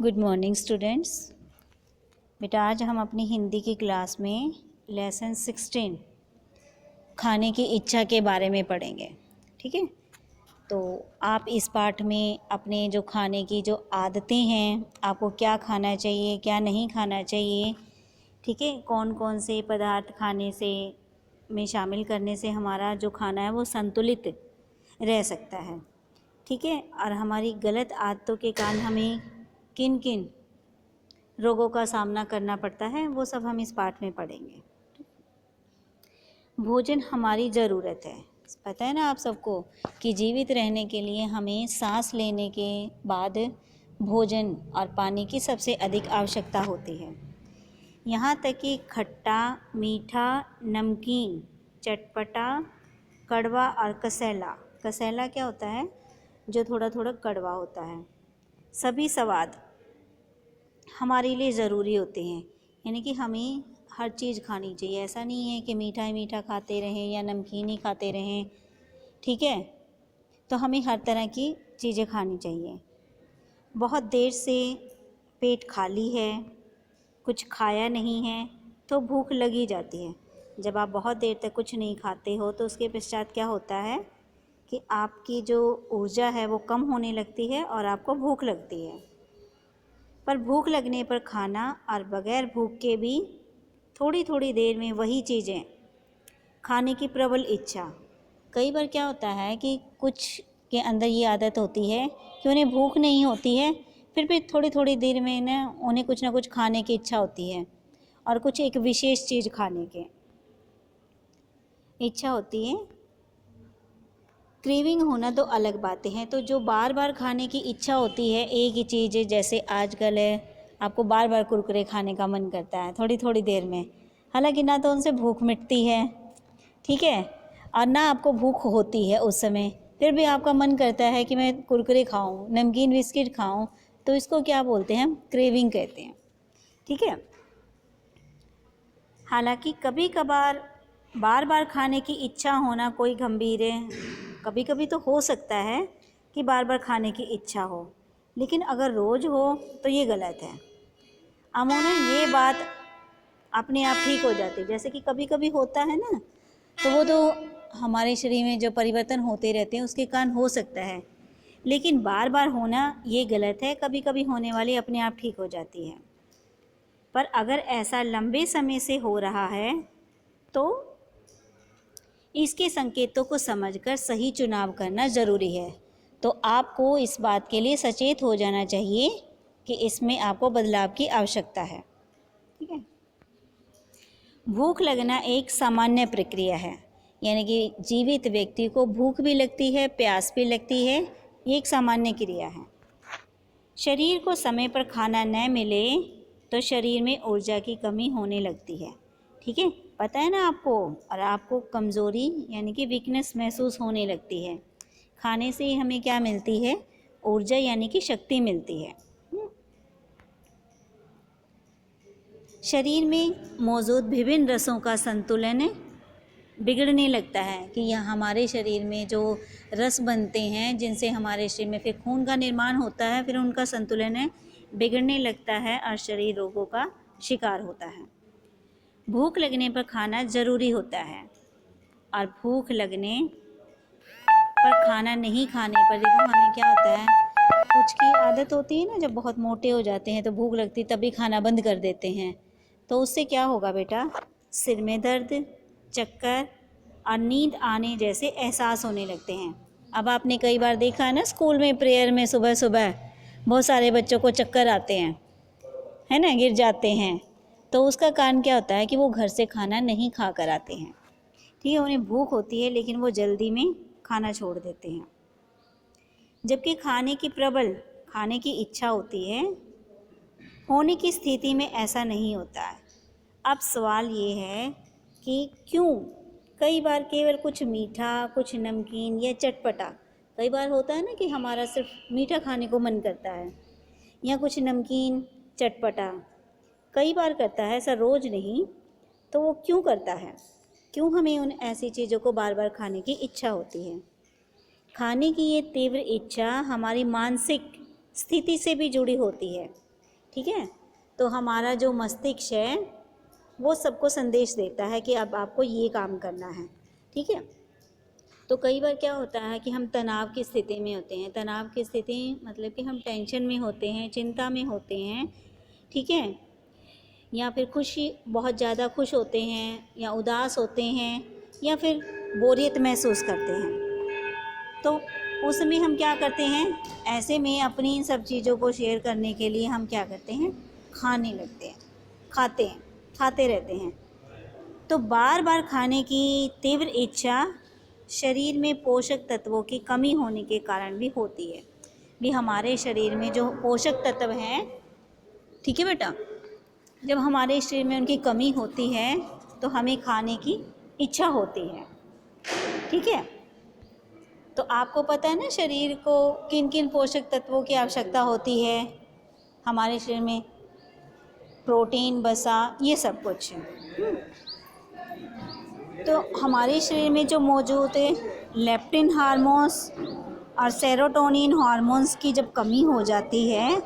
Good morning students. बेटा आज हम अपनी हिंदी की क्लास में लेसन 16 खाने की इच्छा के बारे में पढ़ेंगे। ठीक है, तो आप इस पाठ में अपने जो खाने की जो आदतें हैं, आपको क्या खाना चाहिए क्या नहीं खाना चाहिए, ठीक है, कौन कौन से पदार्थ खाने से में शामिल करने से हमारा जो खाना है वो संतुलित रह सकता है। ठीक है, और हमारी गलत आदतों के कारण हमें किन किन रोगों का सामना करना पड़ता है वो सब हम इस पाठ में पढ़ेंगे। भोजन हमारी ज़रूरत है, पता है ना आप सबको कि जीवित रहने के लिए हमें सांस लेने के बाद भोजन और पानी की सबसे अधिक आवश्यकता होती है। यहाँ तक कि खट्टा, मीठा, नमकीन, चटपटा, कड़वा और कसैला, कसैला क्या होता है, जो थोड़ा थोड़ा कड़वा होता है, सभी स्वाद हमारे लिए ज़रूरी होते हैं। यानी कि हमें हर चीज़ खानी चाहिए, ऐसा नहीं है कि मीठा ही मीठा खाते रहें या नमकीन ही खाते रहें। ठीक है, तो हमें हर तरह की चीज़ें खानी चाहिए। बहुत देर से पेट खाली है, कुछ खाया नहीं है तो भूख लगी जाती है। जब आप बहुत देर तक कुछ नहीं खाते हो तो उसके पश्चात क्या होता है कि आपकी जो ऊर्जा है वो कम होने लगती है और आपको भूख लगती है। पर भूख लगने पर खाना और बगैर भूख के भी थोड़ी थोड़ी देर में वही चीज़ें खाने की प्रबल इच्छा। कई बार क्या होता है कि कुछ के अंदर ये आदत होती है कि उन्हें भूख नहीं होती है, फिर भी थोड़ी थोड़ी देर में ना उन्हें कुछ ना कुछ खाने की इच्छा होती है और कुछ एक विशेष चीज़ खाने की इच्छा होती है। क्रेविंग होना तो अलग बातें हैं, तो जो बार बार खाने की इच्छा होती है एक ही चीज़, जैसे आजकल है आपको बार बार कुरकुरे खाने का मन करता है थोड़ी थोड़ी देर में, हालांकि ना तो उनसे भूख मिटती है, ठीक है, और ना आपको भूख होती है उस समय, फिर भी आपका मन करता है कि मैं कुरकुरे खाऊं, नमकीन बिस्किट खाऊं, तो इसको क्या बोलते हैं, हम क्रेविंग कहते हैं। ठीक है, हालांकि कभी कभार बार बार खाने की इच्छा होना कोई गंभीर है, कभी कभी तो हो सकता है कि बार बार खाने की इच्छा हो, लेकिन अगर रोज़ हो तो ये गलत है। अमूमन ये बात अपने आप ठीक हो जाती है, जैसे कि कभी कभी होता है ना, तो वो तो हमारे शरीर में जो परिवर्तन होते रहते हैं उसके कारण हो सकता है, लेकिन बार बार होना ये गलत है। कभी कभी होने वाली अपने आप ठीक हो जाती है, पर अगर ऐसा लंबे समय से हो रहा है तो इसके संकेतों को समझकर सही चुनाव करना ज़रूरी है। तो आपको इस बात के लिए सचेत हो जाना चाहिए कि इसमें आपको बदलाव की आवश्यकता है। ठीक है, भूख लगना एक सामान्य प्रक्रिया है, यानी कि जीवित व्यक्ति को भूख भी लगती है, प्यास भी लगती है, ये एक सामान्य क्रिया है। शरीर को समय पर खाना न मिले तो शरीर में ऊर्जा की कमी होने लगती है। ठीक है, पता है ना आपको, और आपको कमज़ोरी यानी कि वीकनेस महसूस होने लगती है। खाने से हमें क्या मिलती है, ऊर्जा यानी कि शक्ति मिलती है। शरीर में मौजूद विभिन्न रसों का संतुलन बिगड़ने लगता है कि यह हमारे शरीर में जो रस बनते हैं जिनसे हमारे शरीर में फिर खून का निर्माण होता है, फिर उनका संतुलन बिगड़ने लगता है और शरीर रोगों का शिकार होता है। भूख लगने पर खाना ज़रूरी होता है, और भूख लगने पर खाना नहीं खाने पर देखो हमें क्या होता है, कुछ की आदत होती है ना, जब बहुत मोटे हो जाते हैं तो भूख लगती तभी खाना बंद कर देते हैं, तो उससे क्या होगा बेटा, सिर में दर्द, चक्कर और नींद आने जैसे एहसास होने लगते हैं। अब आपने कई बार देखा है ना, स्कूल में प्रेयर में सुबह सुबह बहुत सारे बच्चों को चक्कर आते हैं, है ना, गिर जाते हैं, तो उसका कारण क्या होता है कि वो घर से खाना नहीं खा कर आते हैं। ठीक है, उन्हें भूख होती है लेकिन वो जल्दी में खाना छोड़ देते हैं, जबकि खाने की इच्छा होती है, होने की स्थिति में ऐसा नहीं होता है। अब सवाल ये है कि क्यों कई बार केवल कुछ मीठा, कुछ नमकीन या चटपटा, कई बार होता है ना कि हमारा सिर्फ मीठा खाने को मन करता है, या कुछ नमकीन चटपटा कई बार करता है, ऐसा रोज़ नहीं, तो वो क्यों करता है, क्यों हमें उन ऐसी चीज़ों को बार बार खाने की इच्छा होती है। खाने की ये तीव्र इच्छा हमारी मानसिक स्थिति से भी जुड़ी होती है। ठीक है। तो हमारा जो मस्तिष्क है वो सबको संदेश देता है कि अब आपको ये काम करना है, ठीक है। तो कई बार क्या होता है कि हम तनाव की स्थिति में होते हैं। तनाव की स्थिति मतलब कि हम टेंशन में होते हैं, चिंता में होते हैं, ठीक है, या फिर खुशी, बहुत ज़्यादा खुश होते हैं या उदास होते हैं या फिर बोरियत महसूस करते हैं। तो उस समय हम क्या करते हैं, ऐसे में अपनी इन सब चीज़ों को शेयर करने के लिए हम क्या करते हैं, खाने लगते हैं, खाते रहते हैं। तो बार बार खाने की तीव्र इच्छा शरीर में पोषक तत्वों की कमी होने के कारण भी होती है। भी हमारे शरीर में जो पोषक तत्व हैं, ठीक है बेटा, जब हमारे शरीर में उनकी कमी होती है तो हमें खाने की इच्छा होती है, ठीक है। तो आपको पता है ना शरीर को किन किन पोषक तत्वों की आवश्यकता होती है हमारे शरीर में, प्रोटीन, वसा, ये सब कुछ। तो हमारे शरीर में जो मौजूद है लेप्टिन हार्मोन्स और सेरोटोनिन हार्मोन्स की जब कमी हो जाती है,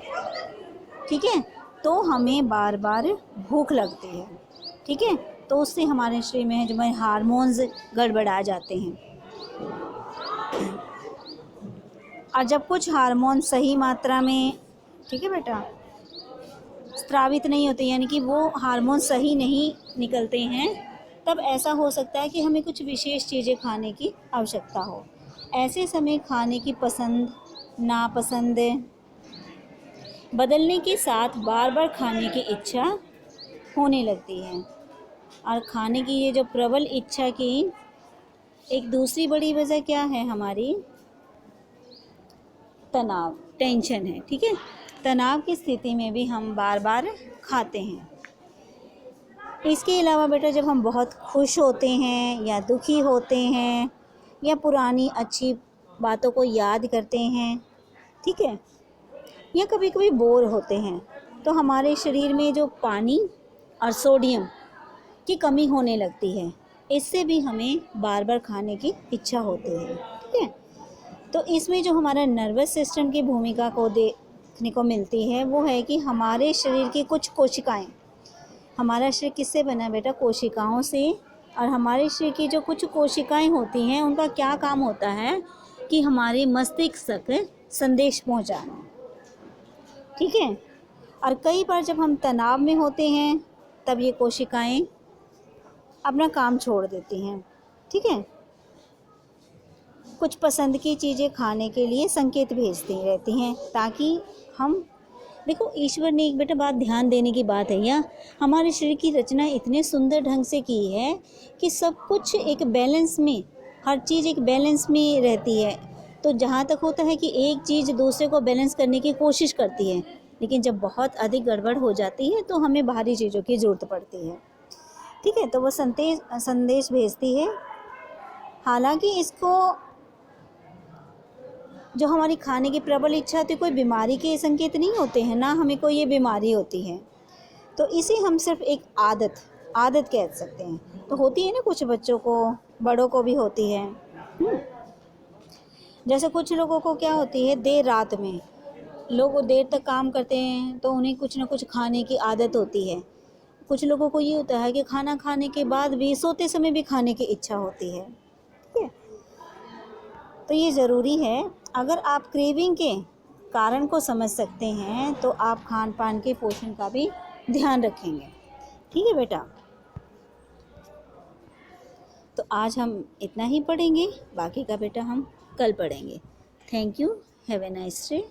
ठीक है, तो हमें बार बार भूख लगती है, ठीक है। तो उससे हमारे शरीर में जो हार्मोन्स गड़बड़ा जाते हैं। और जब कुछ हार्मोन सही मात्रा में, ठीक है बेटा, स्रावित नहीं होते, यानी कि वो हार्मोन सही नहीं निकलते हैं, तब ऐसा हो सकता है कि हमें कुछ विशेष चीज़ें खाने की आवश्यकता हो। ऐसे समय खाने की पसंद नापसंद बदलने के साथ बार बार खाने की इच्छा होने लगती है। और खाने की ये जो प्रबल इच्छा की एक दूसरी बड़ी वजह क्या है, हमारी तनाव, टेंशन है, ठीक है। तनाव की स्थिति में भी हम बार बार खाते हैं। इसके अलावा बेटा जब हम बहुत खुश होते हैं या दुखी होते हैं या पुरानी अच्छी बातों को याद करते हैं, ठीक है, या कभी कभी बोर होते हैं, तो हमारे शरीर में जो पानी और सोडियम की कमी होने लगती है। इससे भी हमें बार बार खाने की इच्छा होती है, ठीक है। तो इसमें जो हमारा नर्वस सिस्टम की भूमिका को देखने को मिलती है वो है कि हमारे शरीर की कुछ कोशिकाएं, हमारा शरीर किससे बना है बेटा, कोशिकाओं से। और हमारे शरीर की जो कुछ कोशिकाएं होती हैं उनका क्या काम होता है कि हमारे मस्तिष्क तक संदेश पहुंचाना, ठीक है। और कई बार जब हम तनाव में होते हैं तब ये कोशिकाएं अपना काम छोड़ देती हैं, ठीक है, कुछ पसंद की चीज़ें खाने के लिए संकेत भेजती रहती हैं ताकि हम, देखो ईश्वर ने एक बेटा बात ध्यान देने की बात है, या हमारे शरीर की रचना इतने सुंदर ढंग से की है कि सब कुछ एक बैलेंस में, हर चीज़ एक बैलेंस में रहती है। तो जहाँ तक होता है कि एक चीज़ दूसरे को बैलेंस करने की कोशिश करती है, लेकिन जब बहुत अधिक गड़बड़ हो जाती है तो हमें बाहरी चीज़ों की ज़रूरत पड़ती है, ठीक है। तो वो संदेश भेजती है। हालांकि इसको, जो हमारी खाने की प्रबल इच्छा होती है, कोई बीमारी के संकेत नहीं होते हैं ना, हमें कोई ये बीमारी होती है। तो इसे हम सिर्फ एक आदत कह सकते हैं। तो होती है ना, कुछ बच्चों को, बड़ों को भी होती है। जैसे कुछ लोगों को क्या होती है, देर रात में लोग देर तक काम करते हैं तो उन्हें कुछ ना कुछ खाने की आदत होती है। कुछ लोगों को ये होता है कि खाना खाने के बाद भी सोते समय भी खाने की इच्छा होती है, ठीक है। तो ये ज़रूरी है, अगर आप क्रेविंग के कारण को समझ सकते हैं तो आप खान पान के पोषण का भी ध्यान रखेंगे, ठीक है बेटा। तो आज हम इतना ही पढ़ेंगे, बाकी का बेटा हम कल पढ़ेंगे। Thank you, have a nice day.